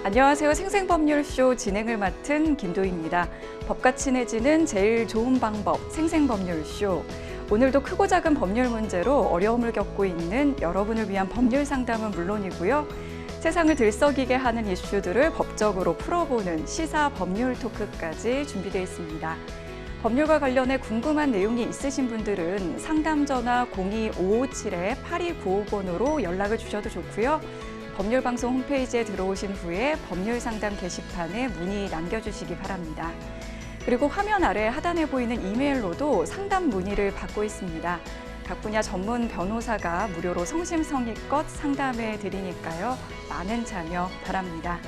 안녕하세요. 생생법률쇼 진행을 맡은 김도희입니다. 법과 친해지는 제일 좋은 방법, 생생법률쇼. 오늘도 크고 작은 법률 문제로 어려움을 겪고 있는 여러분을 위한 법률 상담은 물론이고요. 세상을 들썩이게 하는 이슈들을 법적으로 풀어보는 시사 법률 토크까지 준비되어 있습니다. 법률과 관련해 궁금한 내용이 있으신 분들은 상담 전화 02-557-8295번으로 연락을 주셔도 좋고요. 법률방송 홈페이지에 들어오신 후에 법률상담 게시판에 문의 남겨주시기 바랍니다. 그리고 화면 아래 하단에 보이는 이메일로도 상담 문의를 받고 있습니다. 각 분야 전문 변호사가 무료로 성심성의껏 상담해 드리니까요. 많은 참여 바랍니다.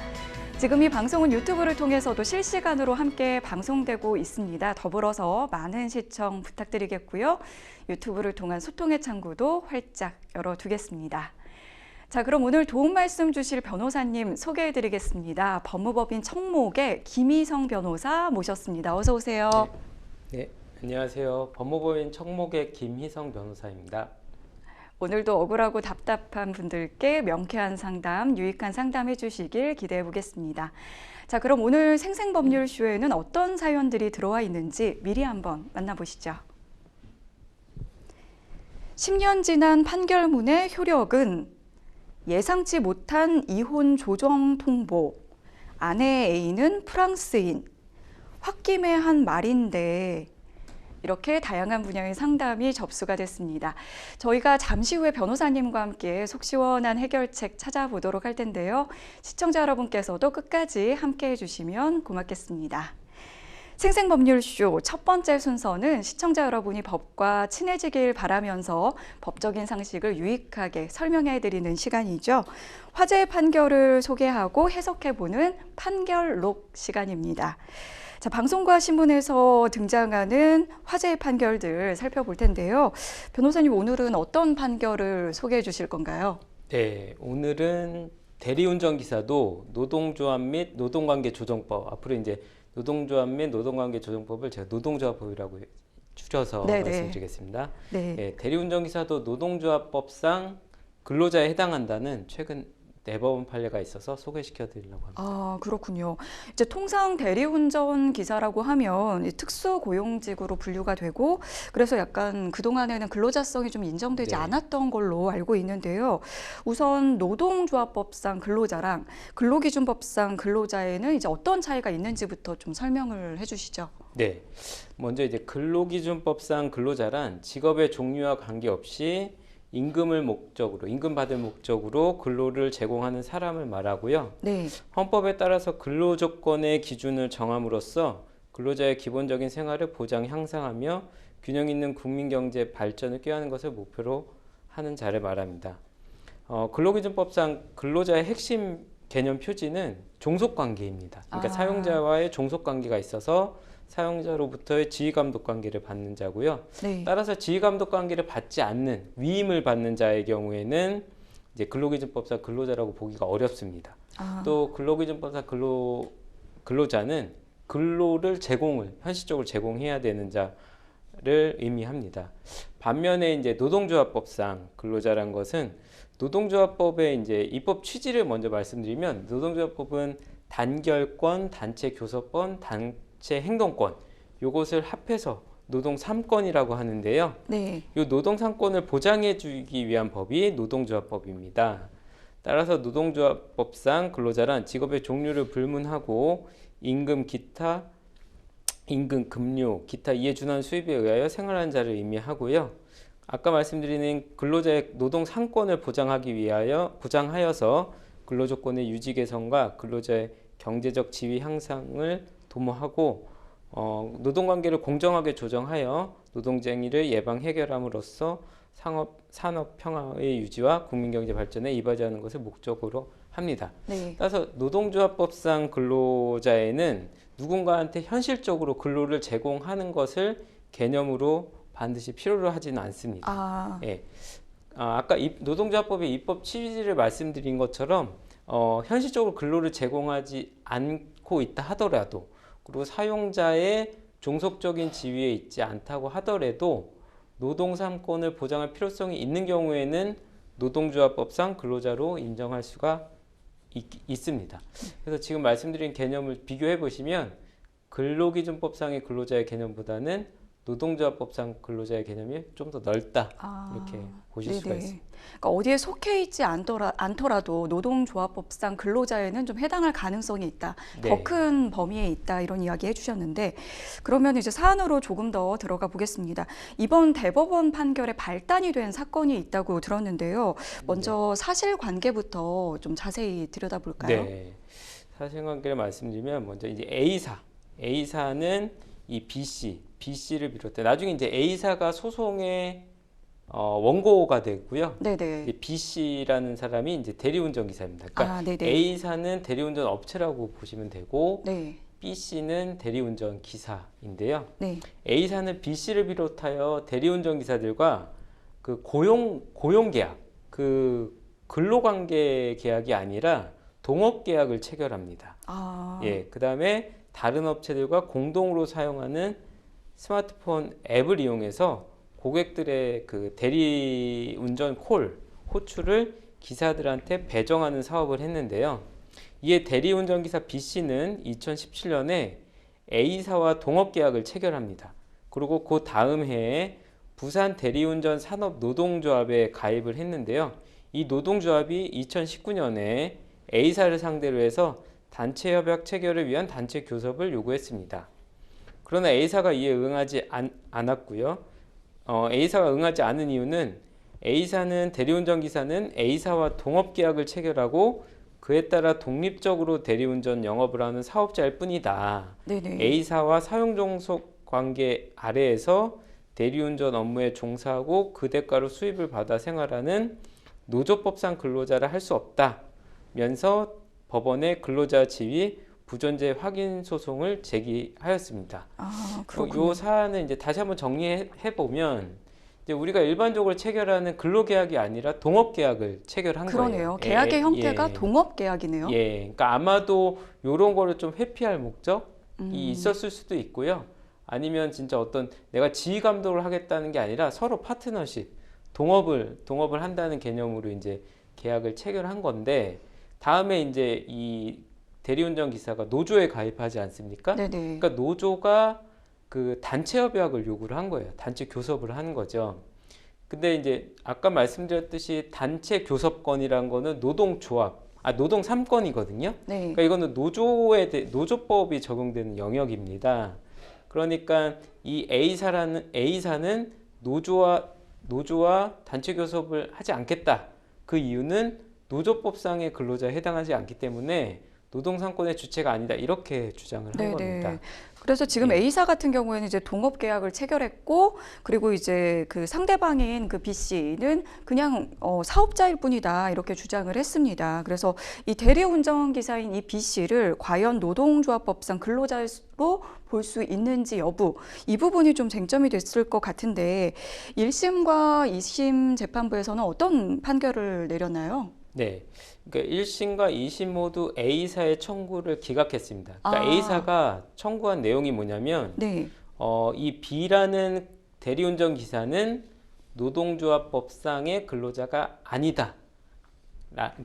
지금 이 방송은 유튜브를 통해서도 실시간으로 함께 방송되고 있습니다. 더불어서 많은 시청 부탁드리겠고요. 유튜브를 통한 소통의 창구도 활짝 열어두겠습니다. 자, 그럼 오늘 도움 말씀 주실 변호사님 소개해드리겠습니다. 법무법인 청목의 김희성 변호사 모셨습니다. 어서 오세요. 네, 안녕하세요. 법무법인 청목의 김희성 변호사입니다. 오늘도 억울하고 답답한 분들께 명쾌한 상담, 유익한 상담해 주시길 기대해 보겠습니다. 자, 그럼 오늘 생생법률쇼에는 어떤 사연들이 들어와 있는지 미리 한번 만나보시죠. 10년 지난 판결문의 효력은 예상치 못한 이혼 조정 통보, 아내 A는 프랑스인, 홧김에 한 말인데 이렇게 다양한 분야의 상담이 접수가 됐습니다. 저희가 잠시 후에 변호사님과 함께 속 시원한 해결책 찾아보도록 할 텐데요. 시청자 여러분께서도 끝까지 함께해 주시면 고맙겠습니다. 생생법률쇼 첫 번째 순서는 시청자 여러분이 법과 친해지길 바라면서 법적인 상식을 유익하게 설명해드리는 시간이죠. 화제의 판결을 소개하고 해석해보는 판결록 시간입니다. 자, 방송과 신문에서 등장하는 화제의 판결들 살펴볼 텐데요. 변호사님, 오늘은 어떤 판결을 소개해 주실 건가요? 네, 오늘은 대리운전 기사도 노동조합 및 노동관계 조정법, 앞으로 이제 노동조합 및 노동관계 조정법을 제가 노동조합법이라고 줄여서 말씀드리겠습니다. 네, 대리운전기사도 노동조합법상 근로자에 해당한다는 최근 대법원 판례가 있어서 소개시켜 드리려고 합니다. 아, 그렇군요. 이제 통상 대리운전 기사라고 하면 특수고용직으로 분류가 되고 그래서 약간 그동안에는 근로자성이 좀 인정되지 않았던 걸로 알고 있는데요. 우선 노동조합법상 근로자랑 근로기준법상 근로자에는 이제 어떤 차이가 있는지부터 좀 설명을 해주시죠. 네, 먼저 이제 근로기준법상 근로자란 직업의 종류와 관계없이 임금 받을 목적으로 근로를 제공하는 사람을 말하고요. 네. 헌법에 따라서 근로조건의 기준을 정함으로써 근로자의 기본적인 생활을 보장 향상하며 균형 있는 국민경제 발전을 꾀하는 것을 목표로 하는 자를 말합니다. 근로기준법상 근로자의 핵심 개념 표지는 종속관계입니다. 그러니까 사용자와의 종속관계가 있어서 사용자로부터의 지휘감독 관계를 받는 자고요. 네. 따라서 지휘감독 관계를 받지 않는 위임을 받는 자의 경우에는 이제 근로기준법상 근로자라고 보기가 어렵습니다. 또 근로기준법상 근로자는 근로를 현실적으로 제공해야 되는 자를 의미합니다. 반면에 이제 노동조합법상 근로자란 것은 노동조합법의 이제 입법 취지를 먼저 말씀드리면 노동조합법은 단결권, 단체 교섭권, 단체 행동권 요것을 합해서 노동 3권이라고 하는데요. 네. 이 노동 3권을 보장해 주기 위한 법이 노동조합법입니다. 따라서 노동조합법상 근로자란 직업의 종류를 불문하고 임금, 급료, 기타 이에 준하는 수입에 의하여 생활하는 자를 의미하고요. 아까 말씀드린 근로자의 노동 3권을 보장하여서 근로조건의 유지 개선과 근로자의 경제적 지위 향상을 도모하고 노동관계를 공정하게 조정하여 노동쟁의를 예방 해결함으로써 산업 평화의 유지와 국민경제 발전에 이바지하는 것을 목적으로 합니다. 네. 따라서 노동조합법상 근로자에는 누군가한테 현실적으로 근로를 제공하는 것을 개념으로 반드시 필요로 하지는 않습니다. 예. 아까 노동조합법의 입법 취지를 말씀드린 것처럼 현실적으로 근로를 제공하지 않고 있다 하더라도 그리고 사용자의 종속적인 지위에 있지 않다고 하더라도 노동 3권을 보장할 필요성이 있는 경우에는 노동조합법상 근로자로 인정할 수가 있습니다. 그래서 지금 말씀드린 개념을 비교해 보시면 근로기준법상의 근로자의 개념보다는 노동조합법상 근로자의 개념이 좀 더 넓다 이렇게 보실 수가 있습니다. 그러니까 어디에 속해 있지 않더라도 노동조합법상 근로자에는 좀 해당할 가능성이 있다. 네. 더 큰 범위에 있다. 이런 이야기 해주셨는데 그러면 이제 사안으로 조금 더 들어가 보겠습니다. 이번 대법원 판결에 발단이 된 사건이 있다고 들었는데요. 먼저 사실관계부터 좀 자세히 들여다볼까요? 네. 사실관계를 말씀드리면 먼저 이제 A사는 이 B씨를 비롯해 나중에 이제 A사가 소송의 원고가 되고요. 네네. 이제 B씨라는 사람이 이제 대리운전 기사입니다. 그러니까 A사는 대리운전 업체라고 보시면 되고 네. B씨는 대리운전 기사인데요. 네. A사는 B씨를 비롯하여 대리운전 기사들과 그 고용 계약, 그 근로관계 계약이 아니라 동업 계약을 체결합니다. 예, 그다음에 다른 업체들과 공동으로 사용하는 스마트폰 앱을 이용해서 고객들의 그 대리운전 호출을 기사들한테 배정하는 사업을 했는데요. 이에 대리운전기사 B씨는 2017년에 A사와 동업계약을 체결합니다. 그리고 그 다음 해에 부산 대리운전 산업노동조합에 가입을 했는데요. 이 노동조합이 2019년에 A사를 상대로 해서 단체협약 체결을 위한 단체 교섭을 요구했습니다. 그러나 A사가 이에 응하지 않았고요. A사가 응하지 않은 이유는 A사는 대리운전 기사는 A사와 동업계약을 체결하고 그에 따라 독립적으로 대리운전 영업을 하는 사업자일 뿐이다. 네네. A사와 사용종속 관계 아래에서 대리운전 업무에 종사하고 그 대가로 수입을 받아 생활하는 노조법상 근로자를 할 수 없다면서 법원에 근로자 지위 부존재 확인 소송을 제기하였습니다. 이 사안은 이제 다시 한번 정리해 보면 이제 우리가 일반적으로 체결하는 근로계약이 아니라 동업계약을 체결한 거예요. 그러네요. 계약의 형태가 동업계약이네요. 예, 그러니까 아마도 이런 거를 좀 회피할 목적이 있었을 수도 있고요. 아니면 진짜 어떤 내가 지휘 감독을 하겠다는 게 아니라 서로 파트너십, 동업을 한다는 개념으로 이제 계약을 체결한 건데 다음에 이제 이 대리운전 기사가 노조에 가입하지 않습니까? 네네. 그러니까 노조가 그 단체 협약을 요구를 한 거예요. 단체 교섭을 한 거죠. 근데 이제 아까 말씀드렸듯이 단체 교섭권이란 거는 노동 3권이거든요. 네. 그러니까 이거는 노조법이 적용되는 영역입니다. 그러니까 이 A사는 노조와 단체 교섭을 하지 않겠다. 그 이유는 노조법상의 근로자에 해당하지 않기 때문에 노동상권의 주체가 아니다 이렇게 주장을 한 겁니다. 그래서 지금 A사 같은 경우에는 이제 동업계약을 체결했고 그리고 이제 그 상대방인 그 B씨는 그냥 사업자일 뿐이다 이렇게 주장을 했습니다. 그래서 이 대리운전기사인 이 B씨를 과연 노동조합법상 근로자로 볼 수 있는지 여부 이 부분이 좀 쟁점이 됐을 것 같은데 1심과 2심 재판부에서는 어떤 판결을 내렸나요? 네, 그러니까 1심과 2심 모두 A사의 청구를 기각했습니다. 그러니까 A사가 청구한 내용이 뭐냐면 이 B라는 대리운전 기사는 노동조합법상의 근로자가 아니다.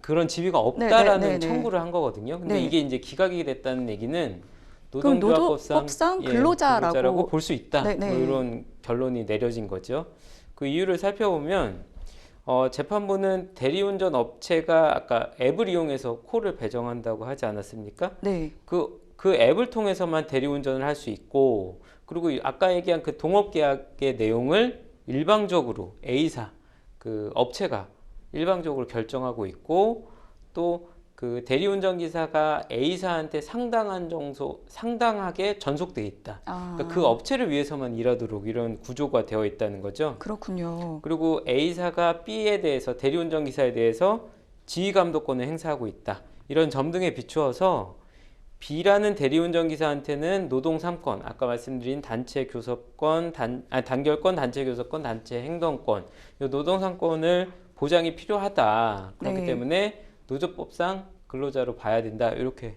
그런 지위가 없다라는 청구를 한 거거든요. 근데 이게 이제 기각이 됐다는 얘기는 노동조합법상 근로자라고 볼 수 있다. 뭐 이런 결론이 내려진 거죠. 그 이유를 살펴보면 재판부는 대리운전 업체가 아까 앱을 이용해서 콜을 배정한다고 하지 않았습니까? 네. 그 앱을 통해서만 대리운전을 할 수 있고, 그리고 아까 얘기한 그 동업계약의 내용을 일방적으로 A사, 그 업체가 일방적으로 결정하고 있고, 또 그 대리운전 기사가 A사한테 상당하게 전속돼 있다. 그러니까 그 업체를 위해서만 일하도록 이런 구조가 되어 있다는 거죠. 그렇군요. 그리고 A사가 B에 대해서 대리운전 기사에 대해서 지휘 감독권을 행사하고 있다. 이런 점 등에 비추어서 B라는 대리운전 기사한테는 노동 3권, 아까 말씀드린 단체 교섭권, 단결권, 단체 교섭권, 단체 행동권, 이 노동 3권을 보장이 필요하다. 그렇기 때문에 노조법상 근로자로 봐야 된다. 이렇게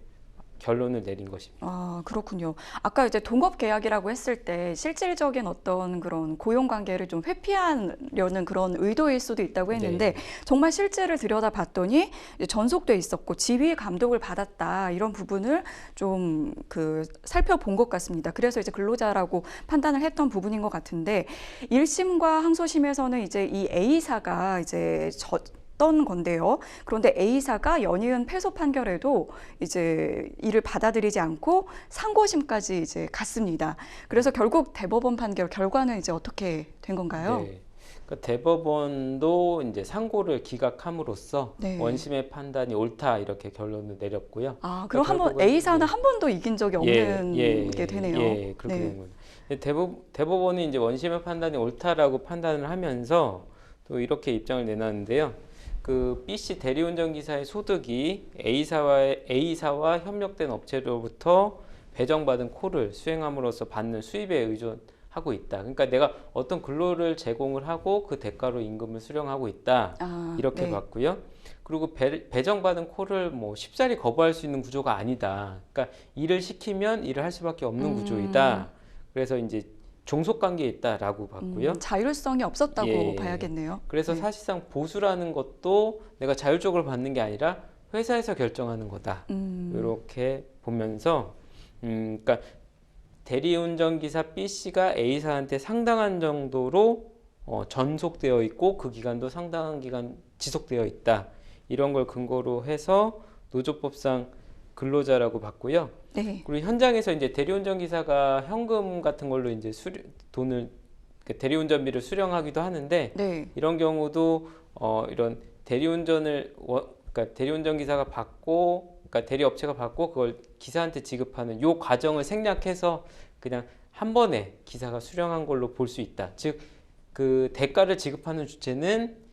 결론을 내린 것입니다. 아, 그렇군요. 아까 이제 동업 계약이라고 했을 때 실질적인 어떤 그런 고용 관계를 좀 회피하려는 그런 의도일 수도 있다고 했는데 네. 정말 실제를 들여다봤더니 이제 전속돼 있었고 지휘 감독을 받았다 이런 부분을 좀 살펴본 것 같습니다. 그래서 이제 근로자라고 판단을 했던 부분인 것 같은데 1심과 항소심에서는 이제 이 A사가 이제 던 건데요. 그런데 A사가 연이은 패소 판결에도 이제 이를 받아들이지 않고 상고심까지 이제 갔습니다. 그래서 결국 대법원 판결 결과는 이제 어떻게 된 건가요? 네. 그러니까 대법원도 이제 상고를 기각함으로써 네. 원심의 판단이 옳다 이렇게 결론을 내렸고요. 아, 그럼 그러니까 한번 결국은, A사는 네. 한 번도 이긴 적이 없는 게 되네요. 예, 그렇게 된 거예요. 대법원이 이제 원심의 판단이 옳다라고 판단을 하면서 또 이렇게 입장을 내놨는데요. 그 B씨 대리운전 기사의 소득이 A사와 협력된 업체로부터 배정받은 콜을 수행함으로써 받는 수입에 의존하고 있다. 그러니까 내가 어떤 근로를 제공을 하고 그 대가로 임금을 수령하고 있다. 이렇게 네. 봤고요. 그리고 배정받은 콜을 뭐 쉽사리 거부할 수 있는 구조가 아니다. 그러니까 일을 시키면 일을 할 수밖에 없는 구조이다. 그래서 이제 종속관계에 있다라고 봤고요. 자율성이 없었다고 예. 봐야겠네요. 그래서 네. 사실상 보수라는 것도 내가 자율적으로 받는 게 아니라 회사에서 결정하는 거다. 이렇게 보면서 그러니까 대리운전 기사 B씨가 A사한테 상당한 정도로 전속되어 있고 그 기간도 상당한 기간 지속되어 있다. 이런 걸 근거로 해서 노조법상 근로자라고 봤고요. 네. 그리고 현장에서 이제 대리운전 기사가 현금 같은 걸로 이제 돈을 대리운전비를 수령하기도 하는데 네. 이런 경우도 이런 그러니까 대리운전 기사가 받고 그러니까 대리업체가 받고 그걸 기사한테 지급하는 요 과정을 생략해서 그냥 한 번에 기사가 수령한 걸로 볼 수 있다. 즉 그 대가를 지급하는 주체는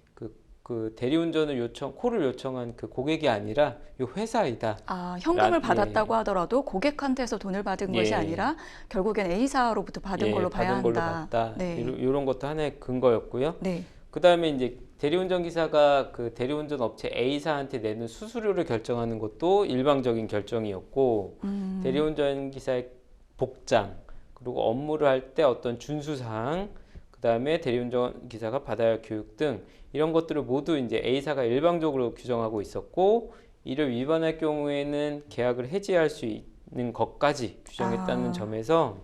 그 대리운전을 콜을 요청한 그 고객이 아니라 요 회사이다. 아, 현금을 예. 받았다고 하더라도 고객한테서 돈을 받은 것이 예. 아니라 결국엔 A사로부터 받은 걸로 봐야 받은 걸로 한다. 봤다. 네. 이런 것도 하나의 근거였고요. 네. 그 다음에 이제 대리운전 기사가 그 대리운전 업체 A사한테 내는 수수료를 결정하는 것도 일방적인 결정이었고, 대리운전 기사의 복장, 그리고 업무를 할 때 어떤 준수사항, 그 다음에 대리운전 기사가 받아야 할 교육 등 이런 것들을 모두 이제 A사가 일방적으로 규정하고 있었고, 이를 위반할 경우에는 계약을 해지할 수 있는 것까지 규정했다는 점에서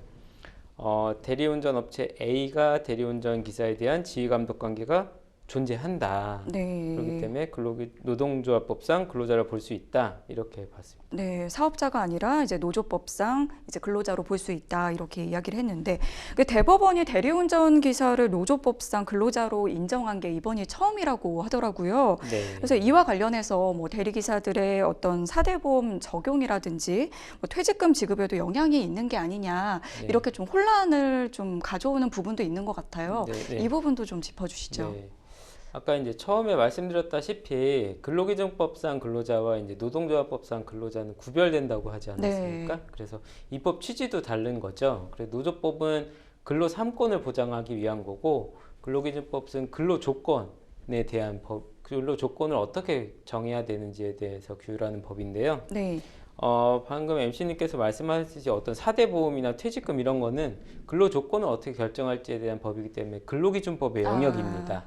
대리운전 업체 A가 대리운전 기사에 대한 지휘감독 관계가 존재한다. 네. 그렇기 때문에 노동조합법상 근로자를 볼 수 있다. 이렇게 봤습니다. 네, 사업자가 아니라 이제 노조법상 이제 근로자로 볼 수 있다 이렇게 이야기를 했는데 그 대법원이 대리운전 기사를 노조법상 근로자로 인정한 게 이번이 처음이라고 하더라고요. 네. 그래서 이와 관련해서 뭐 대리기사들의 어떤 사대보험 적용이라든지 뭐 퇴직금 지급에도 영향이 있는 게 아니냐 네. 이렇게 좀 혼란을 좀 가져오는 부분도 있는 것 같아요. 네, 네. 이 부분도 좀 짚어주시죠. 네. 아까 이제 처음에 말씀드렸다시피 근로기준법상 근로자와 이제 노동조합법상 근로자는 구별된다고 하지 않았습니까? 네. 그래서 입법 취지도 다른 거죠. 그래서 노조법은 근로 3권을 보장하기 위한 거고 근로기준법은 근로 조건에 대한 근로 조건을 어떻게 정해야 되는지에 대해서 규율하는 법인데요. 네. 방금 MC님께서 말씀하셨듯이 어떤 사대보험이나 퇴직금 이런 거는 근로 조건을 어떻게 결정할지에 대한 법이기 때문에 근로기준법의 영역입니다.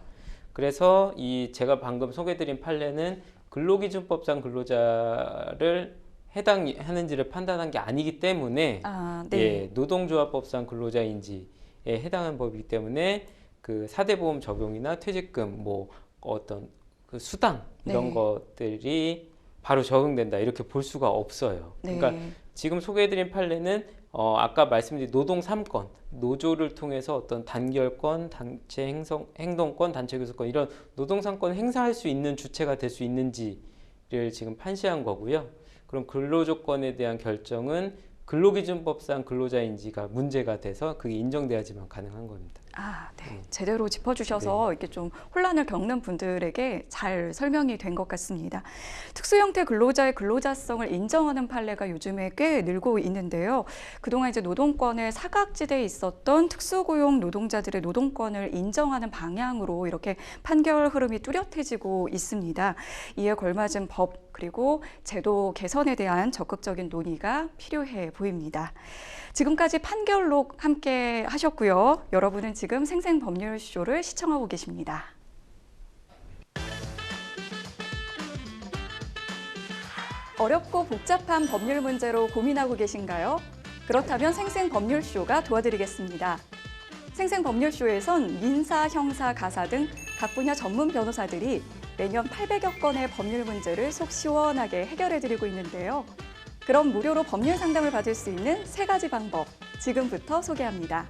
그래서 제가 방금 소개드린 판례는 근로기준법상 근로자를 해당하는지를 판단한 게 아니기 때문에 네. 노동조합법상 근로자인지에 해당하는 법이기 때문에 그 사대보험 적용이나 퇴직금 뭐 어떤 그 수당 이런 네. 것들이 바로 적용된다 이렇게 볼 수가 없어요. 네. 그러니까 지금 소개해드린 판례는 아까 말씀드린 노동 3권, 노조를 통해서 어떤 단결권, 단체 행동권, 단체 교섭권 이런 노동 3권을 행사할 수 있는 주체가 될 수 있는지를 지금 판시한 거고요. 그럼 근로조건에 대한 결정은 근로기준법상 근로자인지가 문제가 돼서 그게 인정돼야지만 가능한 겁니다. 네. 제대로 짚어주셔서 이렇게 좀 혼란을 겪는 분들에게 잘 설명이 된 것 같습니다. 특수형태 근로자의 근로자성을 인정하는 판례가 요즘에 꽤 늘고 있는데요. 그동안 이제 노동권의 사각지대에 있었던 특수고용 노동자들의 노동권을 인정하는 방향으로 이렇게 판결 흐름이 뚜렷해지고 있습니다. 이에 걸맞은 법 그리고 제도 개선에 대한 적극적인 논의가 필요해 보입니다. 지금까지 판결록 함께 하셨고요. 여러분은 지금 생생법률쇼를 시청하고 계십니다. 어렵고 복잡한 법률 문제로 고민하고 계신가요? 그렇다면 생생법률쇼가 도와드리겠습니다. 생생법률쇼에선 민사, 형사, 가사 등 각 분야 전문 변호사들이 매년 800여 건의 법률 문제를 속 시원하게 해결해드리고 있는데요. 그럼 무료로 법률 상담을 받을 수 있는 3가지 방법, 지금부터 소개합니다.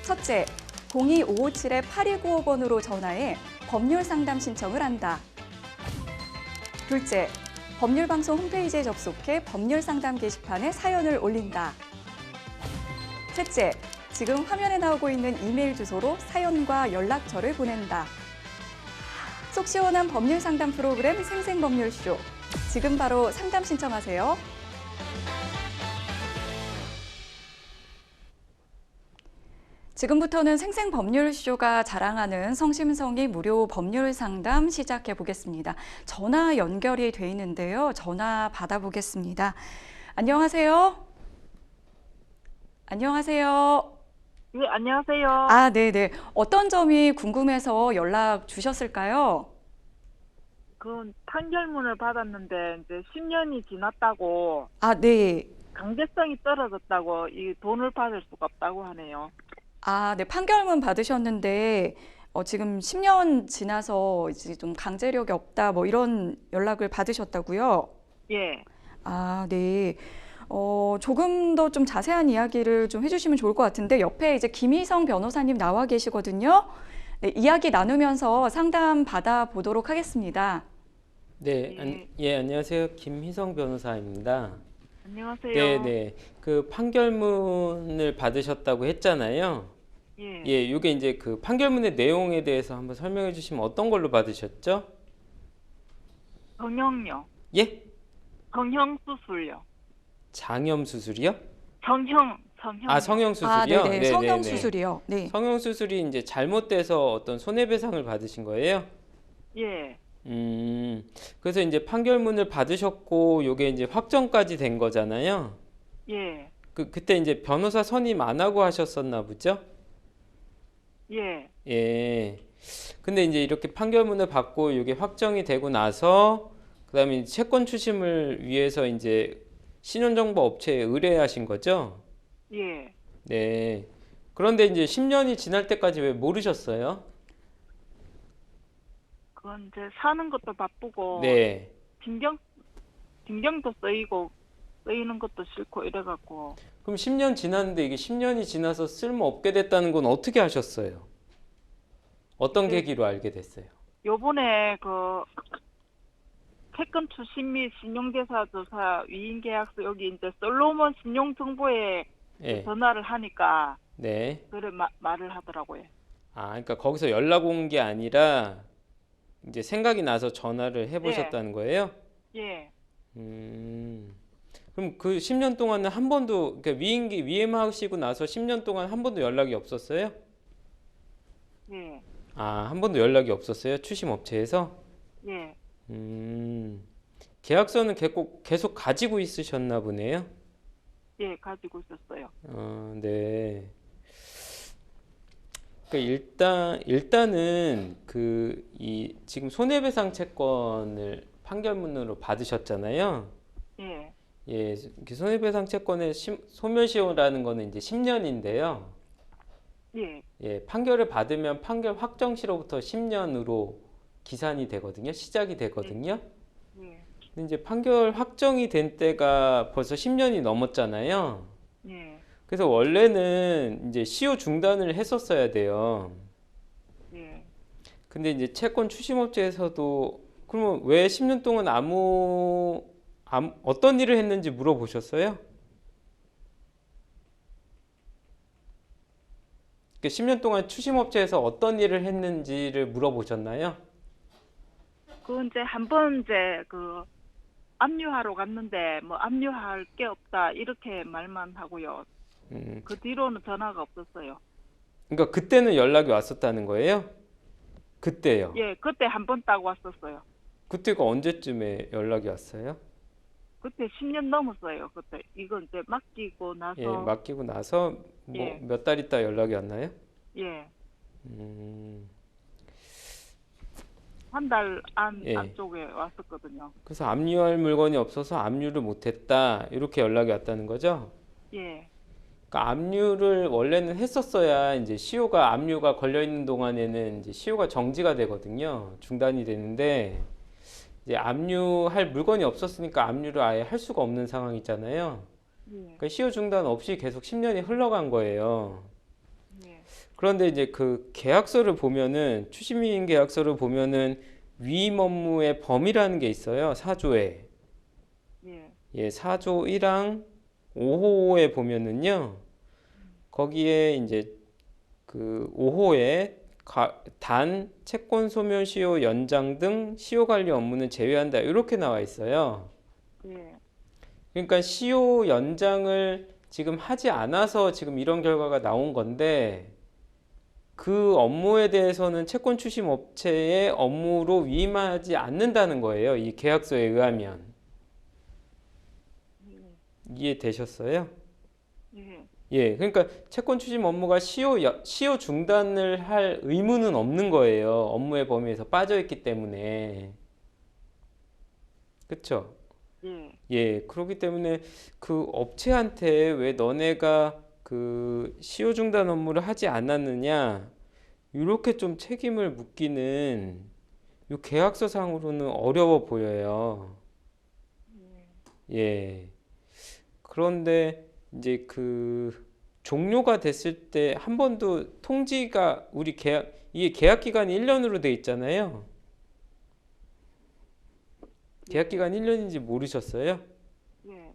첫째, 02-557-8295번으로 전화해 법률 상담 신청을 한다. 둘째, 법률방송 홈페이지에 접속해 법률 상담 게시판에 사연을 올린다. 셋째, 지금 화면에 나오고 있는 이메일 주소로 사연과 연락처를 보낸다. 속 시원한 법률 상담 프로그램 생생법률쇼. 지금 바로 상담 신청하세요. 지금부터는 생생법률쇼가 자랑하는 성심성의 무료 법률 상담 시작해 보겠습니다. 전화 연결이 돼 있는데요. 전화 받아보겠습니다. 안녕하세요. 안녕하세요. 네, 안녕하세요. 아, 네네. 어떤 점이 궁금해서 연락 주셨을까요? 그 판결문을 받았는데 이제 10년이 지났다고 아, 네. 강제성이 떨어졌다고 이 돈을 받을 수가 없다고 하네요. 아, 네. 판결문 받으셨는데 지금 10년 지나서 이제 좀 강제력이 없다 뭐 이런 연락을 받으셨다고요? 예. 아, 네. 조금 더 좀 자세한 이야기를 좀 해주시면 좋을 것 같은데 옆에 이제 김희성 변호사님 나와 계시거든요. 네, 이야기 나누면서 상담 받아보도록 하겠습니다. 네, 안녕하세요. 김희성 변호사입니다. 안녕하세요. 네. 그 판결문을 받으셨다고 했잖아요. 예. 이게 이제 그 판결문의 내용에 대해서 한번 설명해 주시면 어떤 걸로 받으셨죠? 성형요. 예? 성형 수술요. 장염 수술이요? 성형. 아, 성형 수술이요? 아, 네네. 성형 수술이요. 네. 성형 수술이 이제 잘못돼서 어떤 손해배상을 받으신 거예요? 예. 그래서 이제 판결문을 받으셨고 요게 이제 확정까지 된 거잖아요. 예. 그때 이제 변호사 선임 안 하고 하셨었나 보죠? 예. 예. 근데 이제 이렇게 판결문을 받고 이게 확정이 되고 나서 그다음에 채권 추심을 위해서 이제 신용정보 업체에 의뢰하신 거죠? 예. 네. 그런데 이제 10년이 지날 때까지 왜 모르셨어요? 그건 이제 사는 것도 바쁘고 네. 징경도 쓰이는 것도 싫고 이래갖고 그럼 10년 지났는데 이게 10년이 지나서 쓸모 없게 됐다는 건 어떻게 하셨어요? 어떤 네. 계기로 알게 됐어요? 요번에 그 채권 추심 및 신용대사 조사 위임계약서 여기 이제 솔로몬 신용정보에 예. 전화를 하니까 네. 그래 말을 하더라고요. 아, 그러니까 거기서 연락 온 게 아니라 이제 생각이 나서 전화를 해보셨다는 거예요? 예. 그럼 그 10년 동안은 한 번도 그러니까 위임하시고 나서 10년 동안 한 번도 연락이 없었어요? 예. 아, 한 번도 연락이 없었어요? 추심 업체에서? 예. 계약서는 계속 가지고 있으셨나 보네요. 예, 가지고 있었어요. 네. 그러니까 일단은 지금 손해배상 채권을 판결문으로 받으셨잖아요. 예. 예, 손해배상 채권의 소멸시효라는 거는 이제 10년인데요. 예. 예, 판결을 받으면 판결 확정시로부터 10년으로 기산이 되거든요. 시작이 되거든요. 예. 근데 이제 판결 확정이 된 때가 벌써 10년이 넘었잖아요. 예. 그래서 원래는 이제 시효 중단을 했었어야 돼요. 예. 근데 이제 채권 추심업체에서도 그러면 왜 10년 동안 어떤 일을 했는지 물어보셨어요? 10년 동안 추심업체에서 어떤 일을 했는지를 물어보셨나요? 그 이제 한번 이제 그 압류하러 갔는데 뭐 압류할 게 없다 이렇게 말만 하고요. 그 뒤로는 전화가 없었어요. 그러니까 그때는 연락이 왔었다는 거예요? 그때요? 예, 그때 한 번 따고 왔었어요. 그때가 언제쯤에 연락이 왔어요? 그때 10년 넘었어요. 그때 이거 이제 맡기고 예, 나서 맡기고 나서 뭐 예, 몇 달 있다 연락이 왔나요? 예, 음, 한 달 예. 안쪽에 왔었거든요. 그래서 압류할 물건이 없어서 압류를 못했다. 이렇게 연락이 왔다는 거죠? 예, 그러니까 압류를 원래는 했었어야 이제 시효가 압류가 걸려 있는 동안에는 이제 시효가 정지가 되거든요. 중단이 되는데 이제 압류할 물건이 없었으니까 압류를 아예 할 수가 없는 상황이잖아요. 예, 그러니까 시효 중단 없이 계속 10년이 흘러간 거예요. 예, 그런데 이제 그 계약서를 보면은 추심위임 계약서를 보면은 위임 업무의 범위라는 게 있어요. 4조에. 예, 예, 4조 1항 5호에 보면은요. 거기에 이제 그 5호에 단 채권 소멸 시효 연장 등 시효 관리 업무는 제외한다. 이렇게 나와 있어요. 예, 그러니까 시효 연장을 지금 하지 않아서 지금 이런 결과가 나온 건데 그 업무에 대해서는 채권 추심 업체의 업무로 위임하지 않는다는 거예요. 이 계약서에 의하면. 이해되셨어요? 예, 예, 그러니까 채권 추심 업무가 시효 중단을 할 의무는 없는 거예요. 업무의 범위에서 빠져 있기 때문에. 그쵸? 예, 예, 그렇기 때문에 그 업체한테 왜 너네가 그 시효 중단 업무를 하지 않았느냐, 이렇게 좀 책임을 묻기는 이 계약서상으로는 어려워 보여요. 예. 그런데 이제 그 종료가 됐을 때 한 번도 통지가 우리 이게 계약 기간이 1년으로 돼 있잖아요. 계약 기간 1년인지 모르셨어요? 예,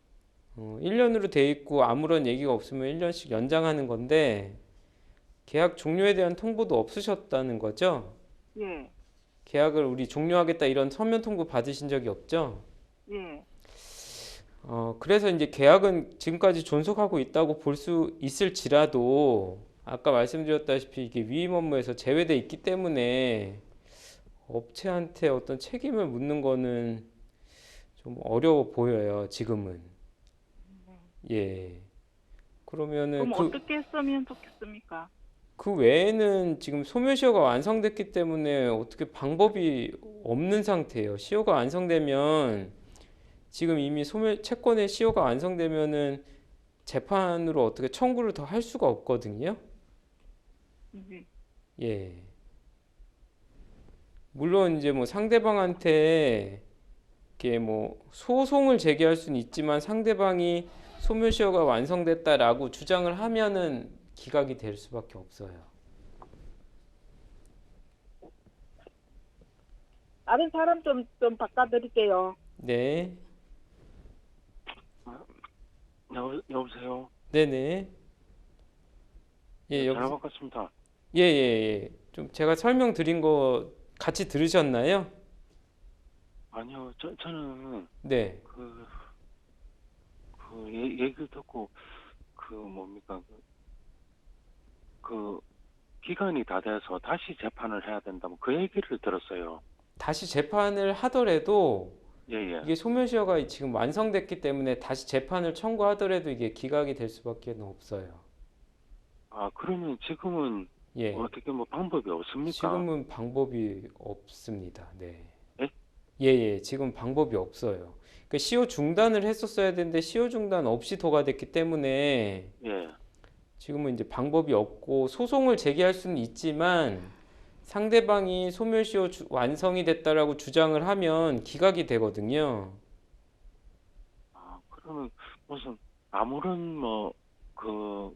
1년으로 돼 있고 아무런 얘기가 없으면 1년씩 연장하는 건데 계약 종료에 대한 통보도 없으셨다는 거죠? 예, 계약을 우리 종료하겠다 이런 서면 통보 받으신 적이 없죠? 예, 그래서 이제 계약은 지금까지 존속하고 있다고 볼 수 있을지라도 아까 말씀드렸다시피 이게 위임 업무에서 제외돼 있기 때문에 업체한테 어떤 책임을 묻는 거는 좀 어려워 보여요, 지금은. 예. 그러면은 그럼 어떻게 했으면 좋겠습니까? 그 외에는 지금 소멸시효가 완성됐기 때문에 어떻게 방법이 없는 상태예요. 시효가 완성되면 지금 이미 채권의 시효가 완성되면은 재판으로 어떻게 청구를 더 할 수가 없거든요. 예, 예. 물론 이제 뭐 상대방한테 이렇게 뭐 소송을 제기할 수는 있지만 상대방이 소멸시효가 완성됐다라고 주장을 하면은 기각이 될 수밖에 없어요. 다른 사람 좀 바꿔드릴게요. 네. 여보세요? 네네. 예, 잘 바꿨습니다. 예, 예, 예. 좀 제가 설명드린 거 같이 들으셨나요? 아니요, 저는 네. 얘기를 듣고 뭡니까 그 기간이 다 돼서 다시 재판을 해야 된다면 그 얘기를 들었어요. 다시 재판을 하더라도 예. 이게 소멸시효가 지금 완성됐기 때문에 다시 재판을 청구하더라도 이게 기각이 될 수밖에 없어요. 아, 그러면 지금은 예. 어떻게 뭐 방법이 없습니까? 지금은 방법이 없습니다. 네. 예? 예, 예. 지금 방법이 없어요. 그러니까 시효 중단을 했었어야 되는데 시효 중단 없이 도과됐기 때문에 예. 지금은 이제 방법이 없고 소송을 제기할 수는 있지만 상대방이 소멸시효 완성이 됐다라고 주장을 하면 기각이 되거든요. 아, 그러면 무슨 아무런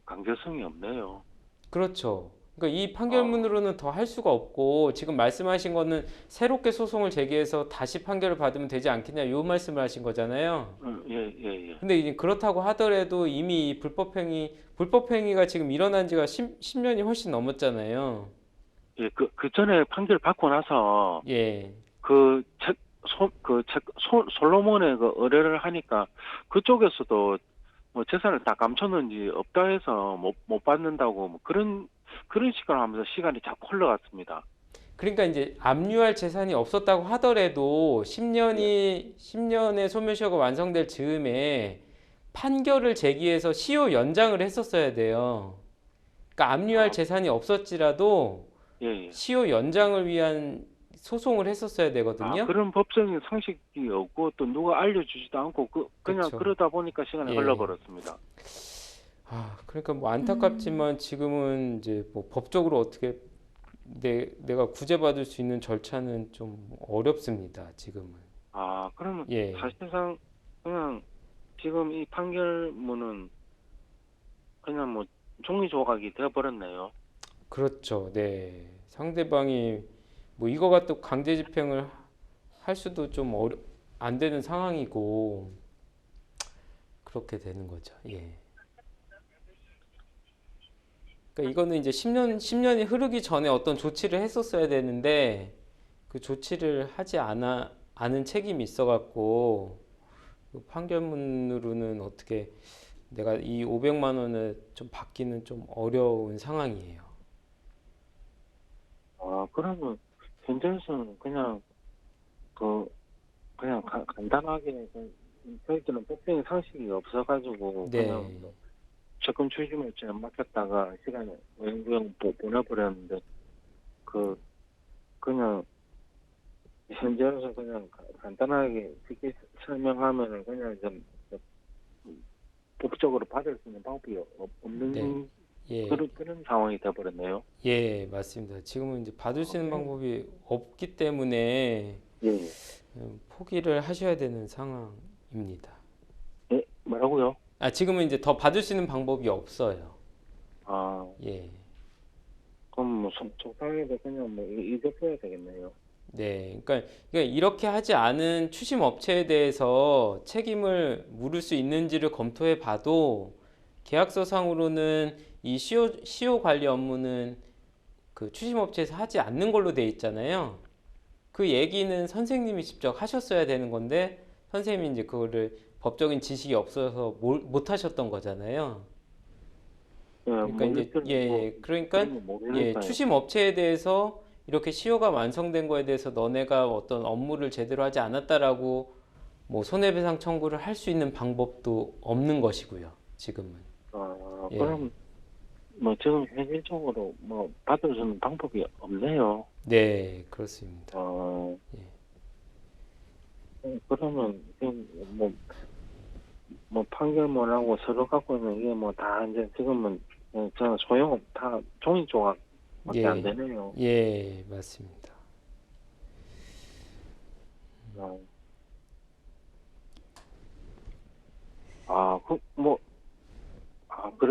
강제성이 없네요. 그렇죠. 그러니까 이 판결문으로는 더 할 수가 없고 지금 말씀하신 거는 새롭게 소송을 제기해서 다시 판결을 받으면 되지 않겠냐 이 말씀을 하신 거잖아요. 예. 근데 이제 그렇다고 하더라도 이미 이 불법행위가 지금 일어난 지가 10년이 훨씬 넘었잖아요. 예, 그 전에 판결 받고 나서 예. 솔로몬의 그 의뢰를 하니까 그쪽에서도 뭐 재산을 다 감췄는지 없다 해서 못 받는다고 뭐 그런 식으로 하면서 시간이 자꾸 흘러갔습니다. 그러니까 이제 압류할 재산이 없었다고 하더라도 10년의 소멸시효가 완성될 즈음에 판결을 제기해서 시효 연장을 했었어야 돼요. 그러니까 압류할 아. 재산이 없었지라도 예, 예. 시효 연장을 위한 소송을 했었어야 되거든요. 아, 그런 법적인 상식이 없고 또 누가 알려주지도 않고 그냥 그쵸. 그러다 보니까 시간이 예. 흘러버렸습니다. 그러니까 뭐 안타깝지만 지금은 이제 뭐 법적으로 어떻게 내가 구제받을 수 있는 절차는 좀 어렵습니다. 지금은. 아, 그러면 예. 사실상 그냥 지금 이 판결문은 그냥 뭐 종이 조각이 되어버렸네요. 그렇죠. 네. 상대방이 뭐 이거가 또 강제 집행을 할 수도 좀 안 되는 상황이고 그렇게 되는 거죠. 예. 그러니까 이거는 이제 10년이 흐르기 전에 어떤 조치를 했었어야 되는데 그 조치를 하지 않은 책임이 있어갖고 그 판결문으로는 어떻게 내가 이 500만 원을 좀 받기는 좀 어려운 상황이에요. 아, 그러면 현재에서는 그냥 그냥 간단하게 저희들은 법적인 상식이 없어가지고 네. 그냥 채권 추심을지 맡겼다가 시간에 오영구영 보내버렸는데 그냥 현재로서 그냥 간단하게 쉽게 설명하면은 그냥 좀 법적으로 받을 수 있는 방법이 없는 네. 예. 그런 상황이 돼버렸네요. 예, 맞습니다. 지금은 이제 받을 수 있는 방법이 없기 때문에 예. 포기를 하셔야 되는 상황입니다. 예, 뭐라고요? 지금은 이제 더 받을 수 있는 방법이 없어요. 아, 예. 그럼 뭐 속상해도 그냥 뭐 잊어줘야 되겠네요. 네. 그러니까 이렇게 하지 않은 추심 업체에 대해서 책임을 물을 수 있는지를 검토해 봐도 계약서상으로는 이 시효 관리 업무는 그 추심 업체에서 하지 않는 걸로 돼 있잖아요. 그 얘기는 선생님이 직접 하셨어야 되는 건데 선생님이 이제 그거를 법적인 지식이 없어서 못 하셨던 거잖아요. 예, 그러니까 이제 그러니까 모르니까요. 추심 업체에 대해서 이렇게 시효가 완성된 거에 대해서 너네가 어떤 업무를 제대로 하지 않았다라고 뭐 손해배상 청구를 할 수 있는 방법도 없는 것이고요. 지금은. 아, 예. 그럼 뭐 지금 현실적으로 뭐 받을 수 있는 방법이 없네요. 네, 그렇습니다. 그러면 지금 뭐 판결문하고 서로 갖고 있는 이게 뭐 다 이제 지금은 저는 다 종이 조각밖에 안 되네요. 예, 맞습니다.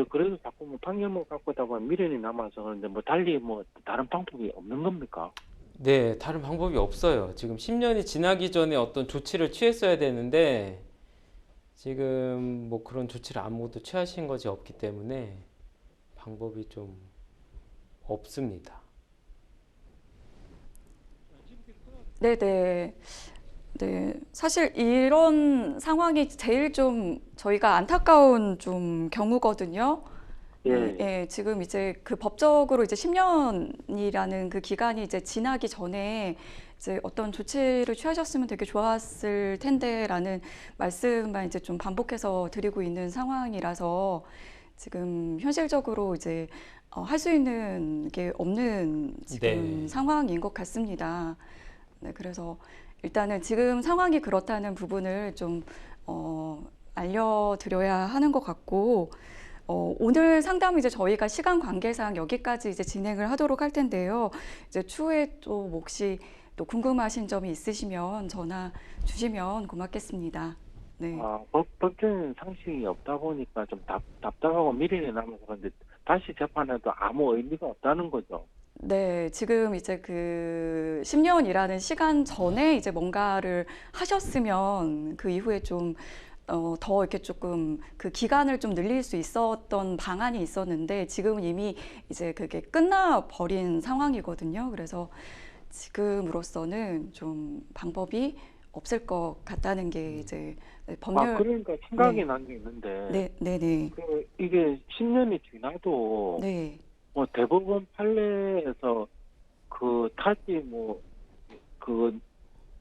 그래도 자꾸 뭐 판결문 갖고 있다가 미련이 남아서 그런데 뭐 달리 뭐 다른 방법이 없는 겁니까? 네, 다른 방법이 없어요. 지금 10년이 지나기 전에 어떤 조치를 취했어야 되는데 지금 뭐 그런 조치를 아무것도 취하신 것이 없기 때문에 방법이 좀 없습니다. 네네. 네, 사실 이런 상황이 제일 좀 저희가 안타까운 좀 경우거든요. 예. 예, 지금 이제 그 법적으로 이제 10년이라는 그 기간이 이제 지나기 전에 이제 어떤 조치를 취하셨으면 되게 좋았을 텐데라는 말씀만 이제 좀 반복해서 드리고 있는 상황이라서 지금 현실적으로 이제 할 수 있는 게 없는 지금 네. 상황인 것 같습니다. 네, 그래서 일단은 지금 상황이 그렇다는 부분을 좀 알려드려야 하는 것 같고, 오늘 상담 이제 저희가 시간 관계상 여기까지 이제 진행을 하도록 할 텐데요. 이제 추후에 또 혹시 또 궁금하신 점이 있으시면 전화 주시면 고맙겠습니다. 네. 법적인 상식이 없다 보니까 좀 답답하고 미련이 남아서 그런데 다시 재판해도 아무 의미가 없다는 거죠. 네, 지금 이제 그 10년이라는 시간 전에 이제 뭔가를 하셨으면 그 이후에 좀 더 이렇게 조금 그 기간을 좀 늘릴 수 있었던 방안이 있었는데 지금은 이미 이제 그게 끝나버린 상황이거든요. 그래서 지금으로서는 좀 방법이 없을 것 같다는 게 이제 법률. 그러니까 생각이 네. 난 게 있는데 네, 네, 네. 이게 10년이 지나도 네. 뭐 대법원 판례에서 그 탈지 그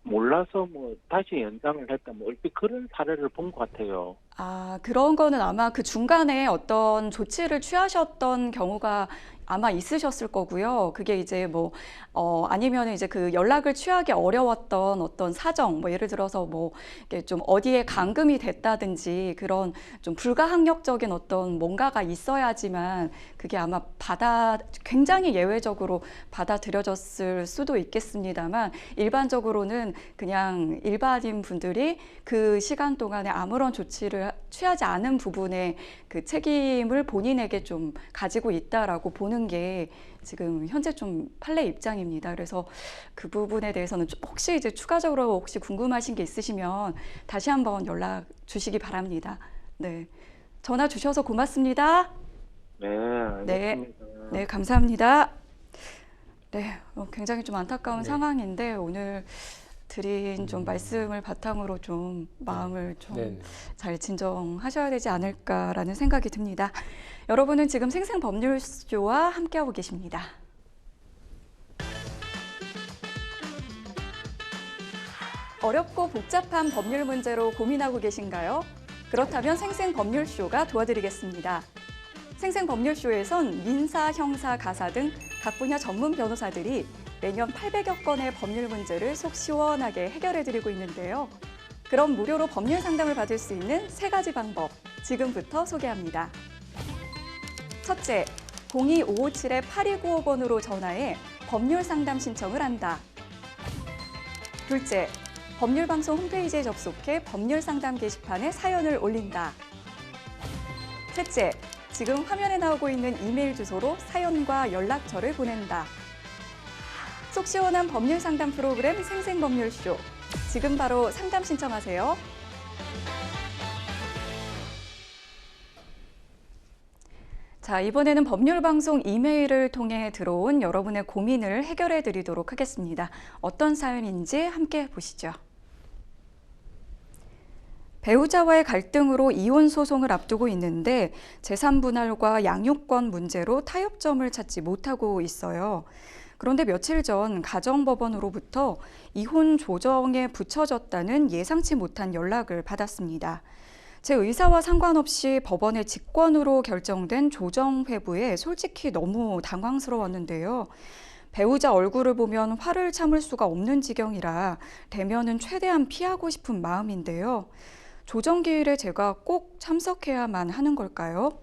몰라서 다시 연장을 했다 얼핏 그런 사례를 본 것 같아요. 아, 그런 거는 아마 그 중간에 어떤 조치를 취하셨던 경우가 아마 있으셨을 거고요. 그게 이제 아니면 이제 그 연락을 취하기 어려웠던 어떤 사정, 예를 들어서 이게 좀 어디에 감금이 됐다든지 그런 좀 불가항력적인 어떤 뭔가가 있어야지만 그게 아마 굉장히 예외적으로 받아들여졌을 수도 있겠습니다만 일반적으로는 그냥 일반인 분들이 그 시간 동안에 아무런 조치를 취하지 않은 부분에 그 책임을 본인에게 좀 가지고 있다라고 보는 게 지금 현재 좀 판례 입장입니다. 그래서 그 부분에 대해서는 혹시 이제 추가적으로 혹시 궁금하신 게 있으시면 다시 한번 연락 주시기 바랍니다. 네, 전화 주셔서 고맙습니다. 네, 알겠습니다. 네, 감사합니다. 네, 굉장히 좀 안타까운 네. 상황인데 오늘 드린 좀 말씀을 바탕으로 좀 마음을 좀 잘 진정하셔야 되지 않을까라는 생각이 듭니다. 여러분은 지금 생생법률쇼와 함께하고 계십니다. 어렵고 복잡한 법률 문제로 고민하고 계신가요? 그렇다면 생생법률쇼가 도와드리겠습니다. 생생법률쇼에선 민사, 형사, 가사 등 각 분야 전문 변호사들이 매년 800여 건의 법률 문제를 속 시원하게 해결해드리고 있는데요. 그럼 무료로 법률 상담을 받을 수 있는 3가지 방법, 지금부터 소개합니다. 첫째, 02-557-8295번으로 전화해 법률 상담 신청을 한다. 둘째, 법률방송 홈페이지에 접속해 법률 상담 게시판에 사연을 올린다. 셋째, 지금 화면에 나오고 있는 이메일 주소로 사연과 연락처를 보낸다. 속 시원한 법률 상담 프로그램 생생법률쇼. 지금 바로 상담 신청하세요. 자, 이번에는 법률방송 이메일을 통해 들어온 여러분의 고민을 해결해 드리도록 하겠습니다. 어떤 사연인지 함께 보시죠. 배우자와의 갈등으로 이혼 소송을 앞두고 있는데 재산 분할과 양육권 문제로 타협점을 찾지 못하고 있어요. 그런데 며칠 전 가정법원으로부터 이혼 조정에 붙여졌다는 예상치 못한 연락을 받았습니다. 제 의사와 상관없이 법원의 직권으로 결정된 조정 회부에 솔직히 너무 당황스러웠는데요. 배우자 얼굴을 보면 화를 참을 수가 없는 지경이라 대면은 최대한 피하고 싶은 마음인데요. 조정기일에 제가 꼭 참석해야만 하는 걸까요?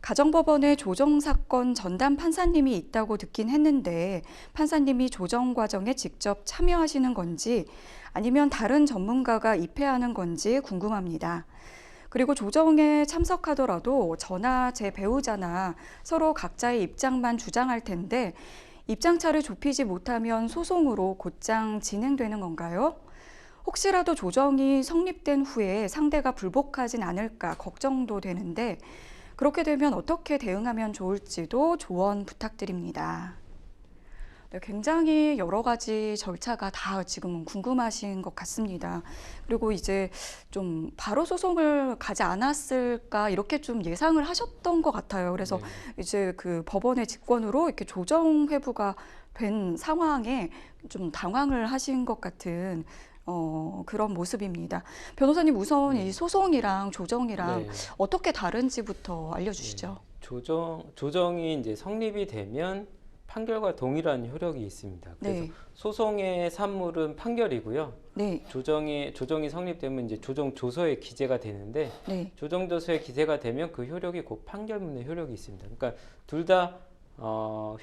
가정법원에 조정사건 전담 판사님이 있다고 듣긴 했는데 판사님이 조정 과정에 직접 참여하시는 건지 아니면 다른 전문가가 입회하는 건지 궁금합니다. 그리고 조정에 참석하더라도 저나 제 배우자나 서로 각자의 입장만 주장할 텐데 입장차를 좁히지 못하면 소송으로 곧장 진행되는 건가요? 혹시라도 조정이 성립된 후에 상대가 불복하진 않을까 걱정도 되는데 그렇게 되면 어떻게 대응하면 좋을지도 조언 부탁드립니다. 네, 굉장히 여러 가지 절차가 다 지금 궁금하신 것 같습니다. 그리고 이제 좀 바로 소송을 가지 않았을까 이렇게 좀 예상을 하셨던 것 같아요. 그래서 이제 그 법원의 직권으로 이렇게 조정 회부가 된 상황에 좀 당황을 하신 것 같은 그런 모습입니다. 변호사님 우선 이 소송이랑 조정이랑 어떻게 다른지부터 알려주시죠. 조정이 이제 성립이 되면 판결과 동일한 효력이 있습니다. 그래서 소송의 산물은 판결이고요. 조정이 성립되면 이제 조정 조서에 기재가 되는데 조정 조서에 기재가 되면 그 효력이 곧 판결문의 효력이 있습니다. 그러니까 둘 다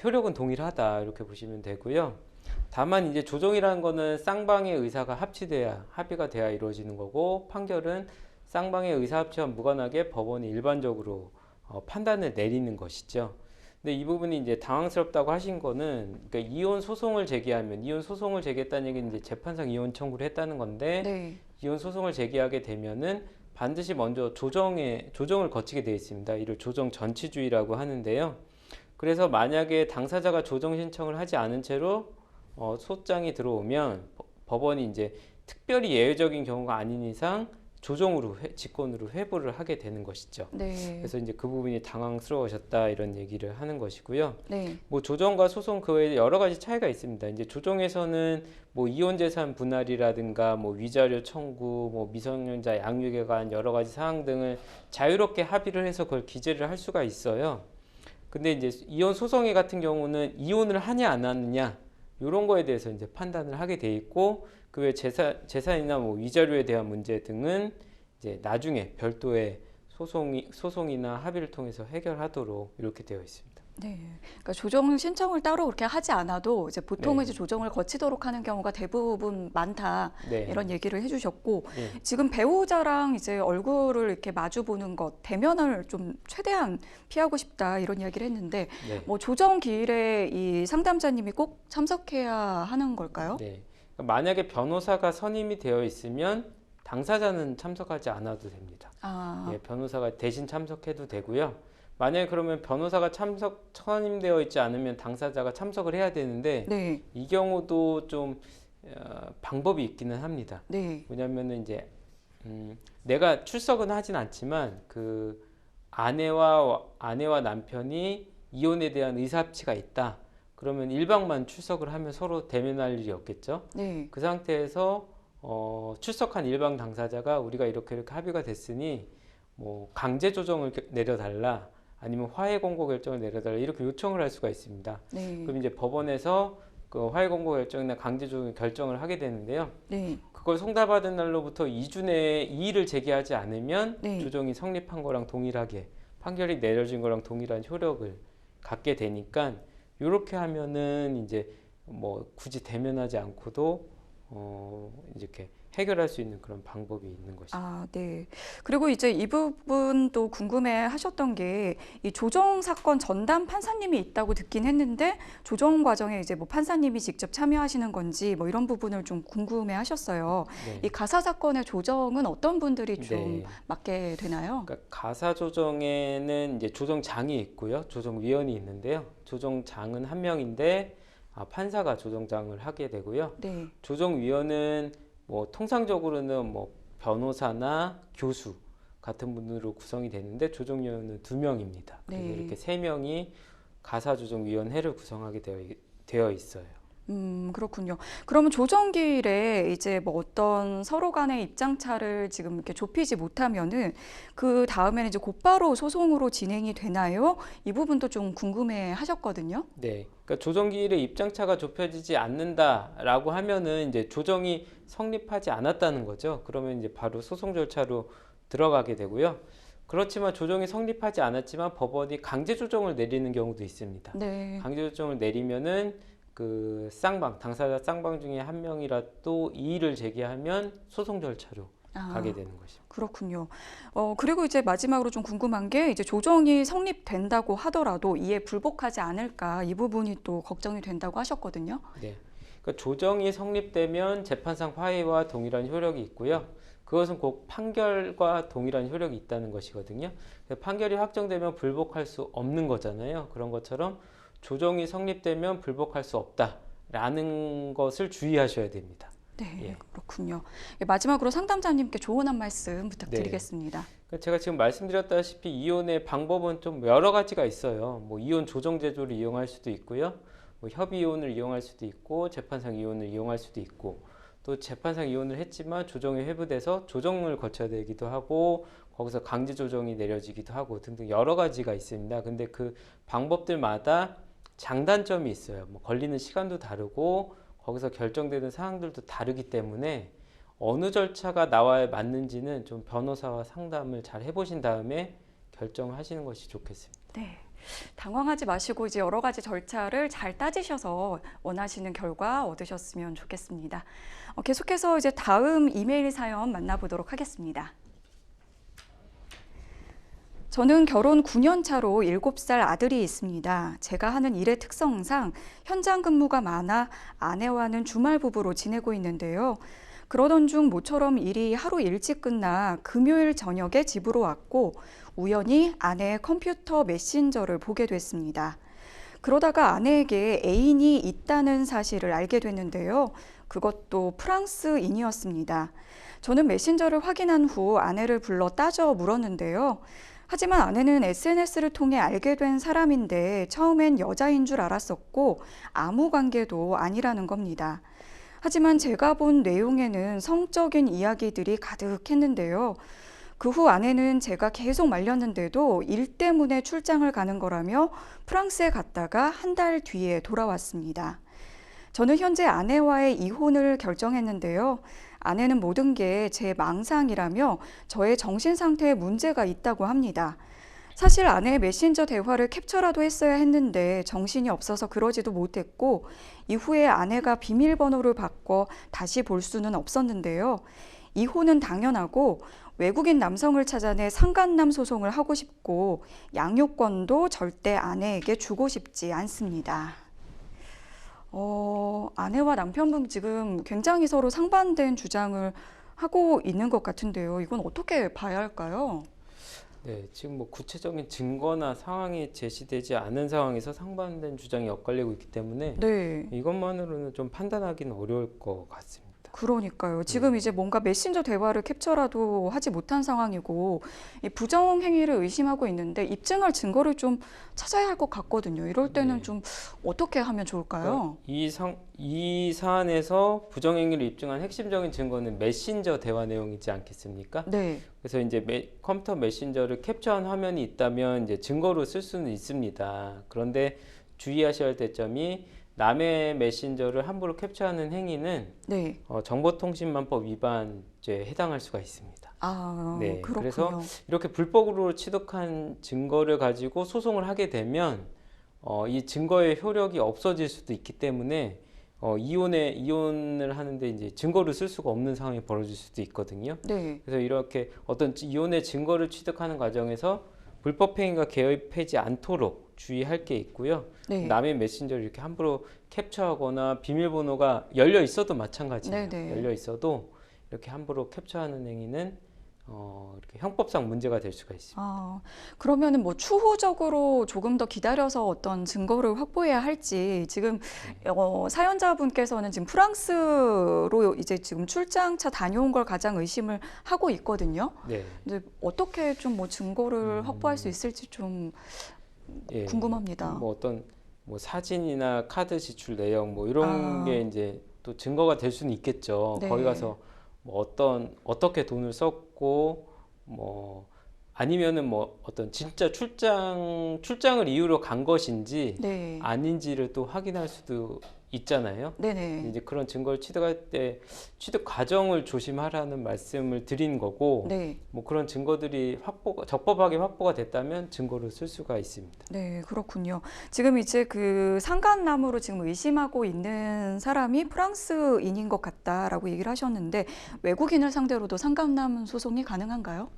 효력은 동일하다 이렇게 보시면 되고요. 다만 이제 조정이라는 거는 쌍방의 의사가 합의가 돼야 이루어지는 거고 판결은 쌍방의 의사 합치와 무관하게 법원이 일반적으로 판단을 내리는 것이죠. 근데 이 부분이 이제 당황스럽다고 하신 거는 그러니까 이혼 소송을 제기했다는 얘기는 이제 재판상 이혼 청구를 했다는 건데 이혼 소송을 제기하게 되면은 반드시 먼저 조정을 거치게 되어 있습니다. 이를 조정 전치주의라고 하는데요. 그래서 만약에 당사자가 조정 신청을 하지 않은 채로 소장이 들어오면 법원이 이제 특별히 예외적인 경우가 아닌 이상 조정으로 직권으로 회부를 하게 되는 것이죠. 네. 그래서 이제 그 부분이 당황스러우셨다 이런 얘기를 하는 것이고요. 네. 뭐 조정과 소송 그 외에 여러 가지 차이가 있습니다. 이제 조정에서는 뭐 이혼 재산 분할이라든가 뭐 위자료 청구, 뭐 미성년자 양육에 관한 여러 가지 사항 등을 자유롭게 합의를 해서 그걸 기재를 할 수가 있어요. 근데 이제 이혼 소송회 같은 경우는 이혼을 하냐 안 하느냐 이런 거에 대해서 이제 판단을 하게 돼 있고 그 외 재산이나 뭐 위자료에 대한 문제 등은 이제 나중에 별도의 소송이나 합의를 통해서 해결하도록 이렇게 되어 있습니다. 네. 그러니까 조정 신청을 따로 그렇게 하지 않아도 이제 보통은 네. 이제 조정을 거치도록 하는 경우가 대부분 많다. 네. 이런 얘기를 해주셨고 네. 지금 배우자랑 이제 얼굴을 이렇게 마주 보는 것 대면을 좀 최대한 피하고 싶다 이런 이야기를 했는데 네. 뭐 조정 기일에 이 상담자님이 꼭 참석해야 하는 걸까요? 네. 만약에 변호사가 선임이 되어 있으면 당사자는 참석하지 않아도 됩니다. 아, 예, 변호사가 대신 참석해도 되고요. 만약에 그러면 변호사가 선임되어 있지 않으면 당사자가 참석을 해야 되는데 네, 이 경우도 좀 방법이 있기는 합니다. 네, 뭐냐면은 이제 내가 출석은 하진 않지만 그 아내와 남편이 이혼에 대한 의사합치가 있다. 그러면 1박만 출석을 하면 서로 대면할 일이 없겠죠. 네, 그 상태에서 출석한 일방 당사자가 우리가 이렇게 합의가 됐으니 뭐 강제 조정을 내려달라 아니면 화해 공고 결정을 내려달라 이렇게 요청을 할 수가 있습니다. 네, 그럼 이제 법원에서 그 화해 공고 결정이나 강제 조정 결정을 하게 되는데요. 네, 그걸 송달받은 날로부터 2주 내에 이의를 제기하지 않으면 네. 조정이 성립한 거랑 동일하게 판결이 내려진 거랑 동일한 효력을 갖게 되니까 이렇게 하면은 이제 뭐 굳이 대면하지 않고도 이렇게 해결할 수 있는 그런 방법이 있는 것이죠. 아, 네. 그리고 이제 이 부분도 궁금해 하셨던 게 이 조정 사건 전담 판사님이 있다고 듣긴 했는데 조정 과정에 이제 뭐 판사님이 직접 참여하시는 건지 뭐 이런 부분을 좀 궁금해 하셨어요. 네. 이 가사 사건의 조정은 어떤 분들이 좀 네. 맡게 되나요? 그러니까 가사 조정에는 이제 조정장이 있고요, 조정위원이 있는데요. 조정장은 한 명인데 판사가 조정장을 하게 되고요. 네. 조정위원은 뭐 통상적으로는 뭐 변호사나 교수 같은 분으로 구성이 되는데 조정위원은 2명입니다. 그래서 네. 이렇게 3명이 가사조정위원회를 구성하게 되어 있어요. 그렇군요. 그러면 조정기일에 이제 뭐 어떤 서로 간의 입장차를 지금 이렇게 좁히지 못하면은 그 다음에는 이제 곧바로 소송으로 진행이 되나요? 이 부분도 좀 궁금해 하셨거든요. 네. 그러니까 조정기일의 입장차가 좁혀지지 않는다라고 하면은 이제 조정이 성립하지 않았다는 거죠. 그러면 이제 바로 소송 절차로 들어가게 되고요. 그렇지만 조정이 성립하지 않았지만 법원이 강제 조정을 내리는 경우도 있습니다. 네. 강제 조정을 내리면은 그 당사자 쌍방 중에 한 명이라도 이의를 제기하면 소송 절차로 가게 되는 것입니다. 그렇군요. 그리고 이제 마지막으로 좀 궁금한 게 이제 조정이 성립된다고 하더라도 이에 불복하지 않을까 이 부분이 또 걱정이 된다고 하셨거든요. 네. 그러니까 조정이 성립되면 재판상 화해와 동일한 효력이 있고요. 그것은 꼭 판결과 동일한 효력이 있다는 것이거든요. 판결이 확정되면 불복할 수 없는 거잖아요. 그런 것처럼 조정이 성립되면 불복할 수 없다라는 것을 주의하셔야 됩니다. 네, 예. 그렇군요. 마지막으로 상담자님께 조언 한 말씀 부탁드리겠습니다. 그러니까 제가 지금 말씀드렸다시피 이혼의 방법은 좀 여러 가지가 있어요. 뭐 이혼 조정 제도를 이용할 수도 있고요. 뭐 협의 이혼을 이용할 수도 있고 재판상 이혼을 이용할 수도 있고 또 재판상 이혼을 했지만 조정이 회부돼서 조정을 거쳐야 되기도 하고 거기서 강제 조정이 내려지기도 하고 등등 여러 가지가 있습니다. 근데 그 방법들마다 장단점이 있어요. 뭐 걸리는 시간도 다르고 거기서 결정되는 사항들도 다르기 때문에 어느 절차가 나와야 맞는지는 좀 변호사와 상담을 잘 해보신 다음에 결정하시는 것이 좋겠습니다. 네. 당황하지 마시고 이제 여러 가지 절차를 잘 따지셔서 원하시는 결과 얻으셨으면 좋겠습니다. 계속해서 이제 다음 이메일 사연 만나보도록 하겠습니다. 저는 결혼 9년 차로 7살 아들이 있습니다. 제가 하는 일의 특성상 현장 근무가 많아 아내와는 주말 부부로 지내고 있는데요. 그러던 중 모처럼 일이 하루 일찍 끝나 금요일 저녁에 집으로 왔고 우연히 아내의 컴퓨터 메신저를 보게 됐습니다. 그러다가 아내에게 애인이 있다는 사실을 알게 됐는데요. 그것도 프랑스인이었습니다. 저는 메신저를 확인한 후 아내를 불러 따져 물었는데요. 하지만 아내는 SNS를 통해 알게 된 사람인데 처음엔 여자인 줄 알았었고 아무 관계도 아니라는 겁니다. 하지만 제가 본 내용에는 성적인 이야기들이 가득했는데요. 그 후 아내는 제가 계속 말렸는데도 일 때문에 출장을 가는 거라며 프랑스에 갔다가 한 달 뒤에 돌아왔습니다. 저는 현재 아내와의 이혼을 결정했는데요. 아내는 모든 게 제 망상이라며 저의 정신 상태에 문제가 있다고 합니다. 사실 아내의 메신저 대화를 캡처라도 했어야 했는데 정신이 없어서 그러지도 못했고 이후에 아내가 비밀번호를 바꿔 다시 볼 수는 없었는데요. 이혼은 당연하고 외국인 남성을 찾아내 상간남 소송을 하고 싶고 양육권도 절대 아내에게 주고 싶지 않습니다. 아내와 남편분 지금 굉장히 서로 상반된 주장을 하고 있는 것 같은데요. 이건 어떻게 봐야 할까요? 네, 지금 뭐 구체적인 증거나 상황이 제시되지 않은 상황에서 상반된 주장이 엇갈리고 있기 때문에 네. 이것만으로는 좀 판단하기는 어려울 것 같습니다. 그러니까요. 지금 이제 뭔가 메신저 대화를 캡처라도 하지 못한 상황이고 이 부정 행위를 의심하고 있는데 입증할 증거를 좀 찾아야 할 것 같거든요. 이럴 때는 네. 좀 어떻게 하면 좋을까요? 이 사안에서 부정행위를 입증한 핵심적인 증거는 메신저 대화 내용이지 않겠습니까? 네. 그래서 이제 컴퓨터 메신저를 캡처한 화면이 있다면 이제 증거로 쓸 수는 있습니다. 그런데 주의하셔야 할 대점이 남의 메신저를 함부로 캡처하는 행위는 네. 정보통신망법 위반죄에 해당할 수가 있습니다. 네, 그렇군요. 그래서 이렇게 불법으로 취득한 증거를 가지고 소송을 하게 되면 이 증거의 효력이 없어질 수도 있기 때문에 이혼을 하는데 이제 증거를 쓸 수가 없는 상황이 벌어질 수도 있거든요. 네. 그래서 이렇게 어떤 이혼의 증거를 취득하는 과정에서 불법 행위가 개입하지 않도록 주의할 게 있고요. 네. 남의 메신저를 이렇게 함부로 캡처하거나 비밀번호가 열려 있어도 마찬가지예요. 네네. 열려 있어도 이렇게 함부로 capture하는 행위는 이렇게 형법상 문제가 될 수가 있습니다. 그러면은 뭐 추후적으로 조금 더 기다려서 어떤 증거를 확보해야 할지 지금 사연자분께서는 지금 프랑스로 이제 지금 출장차 다녀온 걸 가장 의심을 하고 있거든요. 네. 근데 어떻게 좀 뭐 증거를 확보할 수 있을지 좀 예, 궁금합니다. 뭐 어떤 뭐 사진이나 카드 지출 내용 뭐 이런 게 이제 또 증거가 될 수는 있겠죠. 네. 거기 가서 뭐 어떻게 돈을 썼고 뭐 아니면은 뭐 어떤 진짜 출장을 이유로 간 것인지 네. 아닌지를 또 확인할 수도 있잖아요. 네네. 이제 그런 증거를 취득할 때 취득 과정을 조심하라는 말씀을 드린 거고, 네. 뭐 그런 증거들이 적법하게 확보가 됐다면 증거로 쓸 수가 있습니다. 네, 그렇군요. 지금 이제 그 상간남으로 지금 의심하고 있는 사람이 프랑스인인 것 같다라고 얘기를 하셨는데 외국인을 상대로도 상간남 소송이 가능한가요?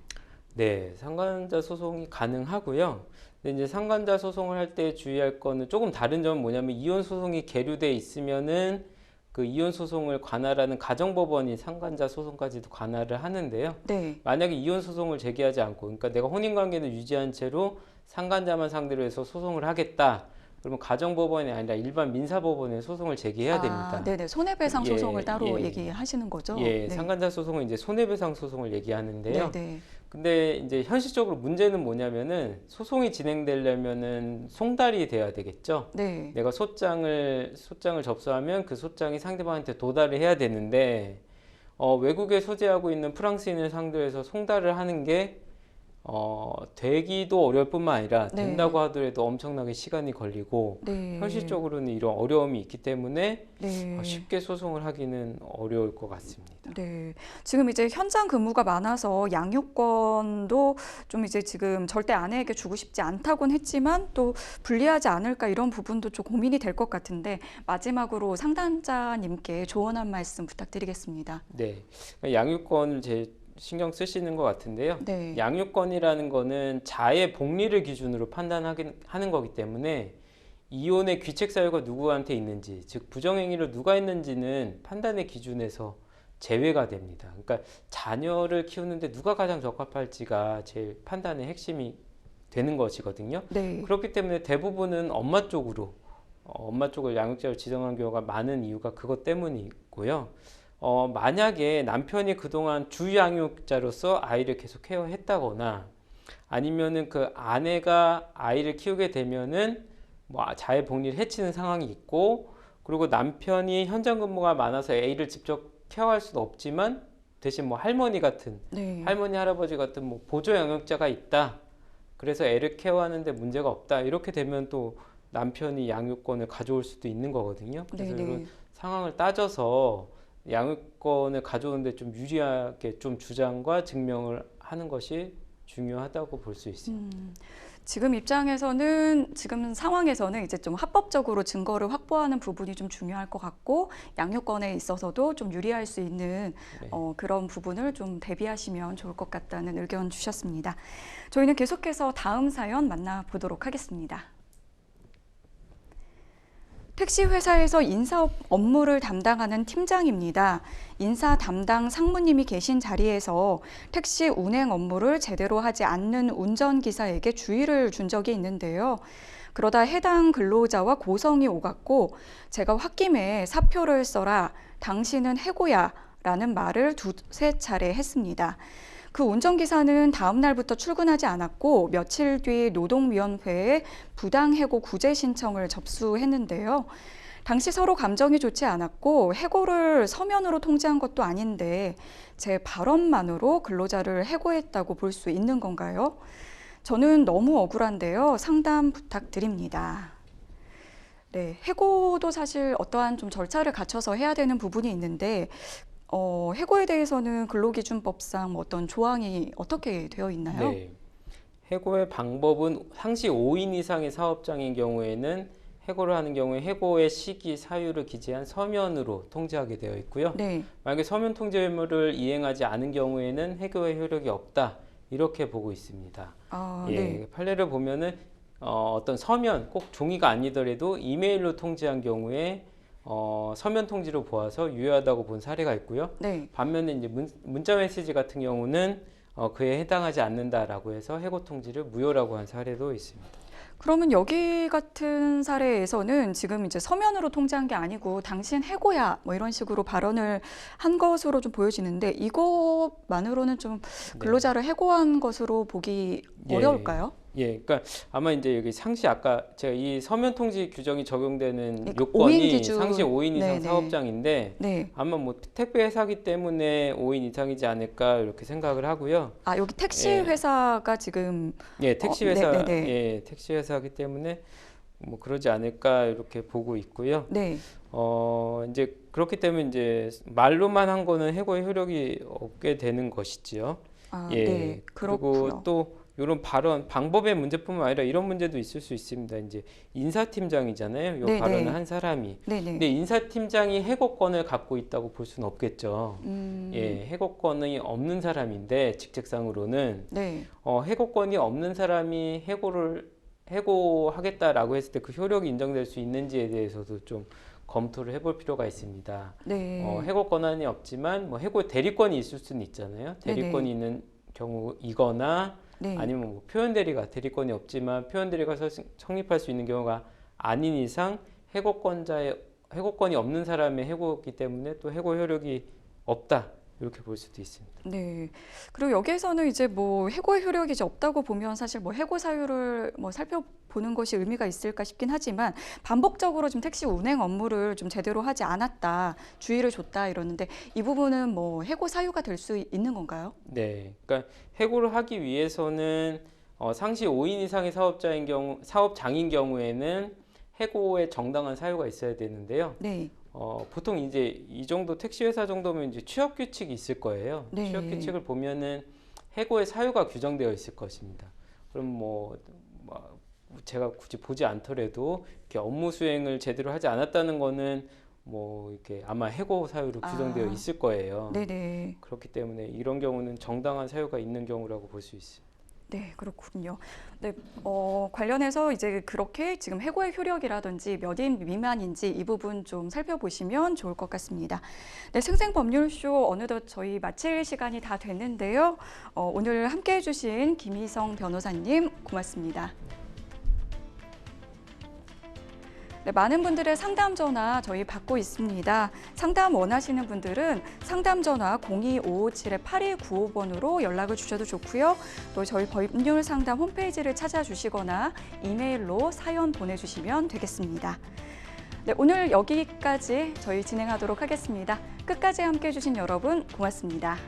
네, 상간자 소송이 가능하고요. 근데 이제 상간자 소송을 할 때 주의할 거는 조금 다른 점은 뭐냐면 이혼 소송이 계류돼 있으면은 그 이혼 소송을 관할하는 가정법원이 상간자 소송까지도 관할을 하는데요. 네. 만약에 이혼 소송을 제기하지 않고, 그러니까 내가 혼인 관계는 유지한 채로 상간자만 상대로 해서 소송을 하겠다. 그러면 가정법원이 아니라 일반 민사법원에 소송을 제기해야 됩니다. 네네. 손해배상 예, 소송을 따로 예. 얘기하시는 거죠? 예, 네. 상간자 소송은 이제 손해배상 소송을 얘기하는데요. 네네. 근데 이제 현실적으로 문제는 뭐냐면은 소송이 진행되려면은 송달이 돼야 되겠죠. 네. 내가 소장을 접수하면 그 소장이 상대방한테 도달을 해야 되는데 외국에 소재하고 있는 프랑스인을 상대로 해서 송달을 하는 게 되기도 어려울 뿐만 아니라 네. 된다고 하더라도 엄청나게 시간이 걸리고 네. 현실적으로는 이런 어려움이 있기 때문에 네. 쉽게 소송을 하기는 어려울 것 같습니다. 네. 지금 이제 현장 근무가 많아서 양육권도 좀 이제 지금 절대 아내에게 주고 싶지 않다곤 했지만 또 불리하지 않을까 이런 부분도 좀 고민이 될 것 같은데 마지막으로 상담자님께 조언 한 말씀 부탁드리겠습니다. 네. 양육권을 신경 쓰시는 것 같은데요. 네. 양육권이라는 거는 자의 복리를 기준으로 판단하는 거기 때문에 이혼의 귀책 사유가 누구한테 있는지, 즉 부정행위를 누가 했는지는 판단의 기준에서 제외가 됩니다. 그러니까 자녀를 키우는데 누가 가장 적합할지가 제일 판단의 핵심이 되는 것이거든요. 네. 그렇기 때문에 대부분은 엄마 쪽을 양육자로 지정한 경우가 많은 이유가 그것 때문이고요. 만약에 남편이 그동안 주양육자로서 아이를 계속 케어했다거나 아니면은 그 아내가 아이를 키우게 되면은 뭐 자해 복리를 해치는 상황이 있고, 그리고 남편이 현장 근무가 많아서 애를 직접 케어할 수는 없지만 대신 뭐 할머니 할아버지 같은 뭐 보조 양육자가 있다. 그래서 애를 케어하는데 문제가 없다. 이렇게 되면 또 남편이 양육권을 가져올 수도 있는 거거든요. 그래서 이런 상황을 따져서 양육권을 가져오는데 좀 유리하게 좀 주장과 증명을 하는 것이 중요하다고 볼 수 있습니다. 지금 상황에서는 이제 좀 합법적으로 증거를 확보하는 부분이 좀 중요할 것 같고, 양육권에 있어서도 좀 유리할 수 있는 그런 부분을 좀 대비하시면 좋을 것 같다는 의견 주셨습니다. 저희는 계속해서 다음 사연 만나보도록 하겠습니다. 택시 회사에서 인사 업무를 담당하는 팀장입니다. 인사 담당 상무님이 계신 자리에서 택시 운행 업무를 제대로 하지 않는 운전기사에게 주의를 준 적이 있는데요. 그러다 해당 근로자와 고성이 오갔고, 제가 홧김에 사표를 써라, 당신은 해고야 라는 말을 두세 차례 했습니다. 그 운전기사는 다음 날부터 출근하지 않았고, 며칠 뒤 노동위원회에 부당해고 구제 신청을 접수했는데요. 당시 서로 감정이 좋지 않았고 해고를 서면으로 통지한 것도 아닌데 제 발언만으로 근로자를 해고했다고 볼 수 있는 건가요? 저는 너무 억울한데요. 상담 부탁드립니다. 네, 해고도 사실 어떠한 좀 절차를 갖춰서 해야 되는 부분이 있는데 해고에 대해서는 근로기준법상 어떤 조항이 어떻게 되어 있나요? 네. 해고의 방법은 상시 5인 이상의 사업장인 경우에는 해고를 하는 경우에 해고의 시기, 사유를 기재한 서면으로 통지하게 되어 있고요. 네. 만약에 서면 통지 의무를 이행하지 않은 경우에는 해고의 효력이 없다. 이렇게 보고 있습니다. 네. 판례를 보면은 어떤 서면, 꼭 종이가 아니더라도 이메일로 통지한 경우에 서면 통지로 보아서 유효하다고 본 사례가 있고요. 네. 반면에 이제 문자 메시지 같은 경우는 그에 해당하지 않는다라고 해서 해고 통지를 무효라고 한 사례도 있습니다. 그러면 여기 같은 사례에서는 지금 이제 서면으로 통지한 게 아니고 당신 해고야 뭐 이런 식으로 발언을 한 것으로 좀 보여지는데 이것만으로는 좀 근로자를 해고한 것으로 보기 어려울까요? 그러니까 아마 이제 여기 상시 아까 제가 이 서면 통지 규정이 적용되는 네, 요건이 상시 5인 이상 네네. 사업장인데 아마 뭐 택배 회사기 때문에 5인 이상이지 않을까 이렇게 생각을 하고요. 여기 택시 회사가 지금 택시 회사 택시 회사기 때문에 뭐 그러지 않을까 이렇게 보고 있고요. 네. 이제 그렇기 때문에 이제 말로만 한 거는 해고의 효력이 없게 되는 것이지요. 네. 그렇고요. 그리고 또 이런 발언, 방법의 문제뿐만 아니라 이런 문제도 있을 수 있습니다. 이제 인사팀장이잖아요. 이 발언을 한 사람이. 근데 인사팀장이 해고권을 갖고 있다고 볼 수는 없겠죠. 해고권이 없는 사람인데 직책상으로는 해고권이 없는 사람이 해고하겠다라고 했을 때 그 효력이 인정될 수 있는지에 대해서도 좀 검토를 해볼 필요가 있습니다. 해고 권한이 없지만 뭐 해고 대리권이 있을 수는 있잖아요. 대리권이 있는 경우이거나 아니면 뭐 표현 대리가 대리권이 없지만 표현 대리가 성립할 수 있는 경우가 아닌 이상 해고권이 없는 사람의 해고이기 때문에 또 해고 효력이 없다. 이렇게 볼 수도 있습니다. 네. 그리고 여기에서는 이제 뭐 해고의 효력이 이제 없다고 보면 사실 뭐 해고 사유를 뭐 살펴보는 것이 의미가 있을까 싶긴 하지만 반복적으로 좀 택시 운행 업무를 좀 제대로 하지 않았다, 주의를 줬다 이러는데 이 부분은 뭐 해고 사유가 될 수 있는 건가요? 네. 그러니까 해고를 하기 위해서는 상시 5인 이상의 사업장인 경우에는 해고에 정당한 사유가 있어야 되는데요. 보통 이제 이 정도 택시 회사 정도면 이제 취업 규칙이 있을 거예요. 취업 규칙을 보면은 해고의 사유가 규정되어 있을 것입니다. 그럼 뭐 제가 굳이 보지 않더라도 이렇게 업무 수행을 제대로 하지 않았다는 거는 뭐 이렇게 아마 해고 사유로 규정되어 있을 거예요. 그렇기 때문에 이런 경우는 정당한 사유가 있는 경우라고 볼 수 있습니다. 네, 그렇군요. 네, 관련해서 이제 그렇게 지금 해고의 효력이라든지 몇 인 미만인지 이 부분 좀 살펴보시면 좋을 것 같습니다. 네, 생생법률쇼 어느덧 저희 마칠 시간이 다 됐는데요. 오늘 함께 해주신 김희성 변호사님 고맙습니다. 네, 많은 분들의 상담 전화 저희 받고 있습니다. 상담 원하시는 분들은 상담 전화 02557-8295번으로 연락을 주셔도 좋고요. 또 저희 법률 상담 홈페이지를 찾아주시거나 이메일로 사연 보내주시면 되겠습니다. 네, 오늘 여기까지 저희 진행하도록 하겠습니다. 끝까지 함께해 주신 여러분 고맙습니다.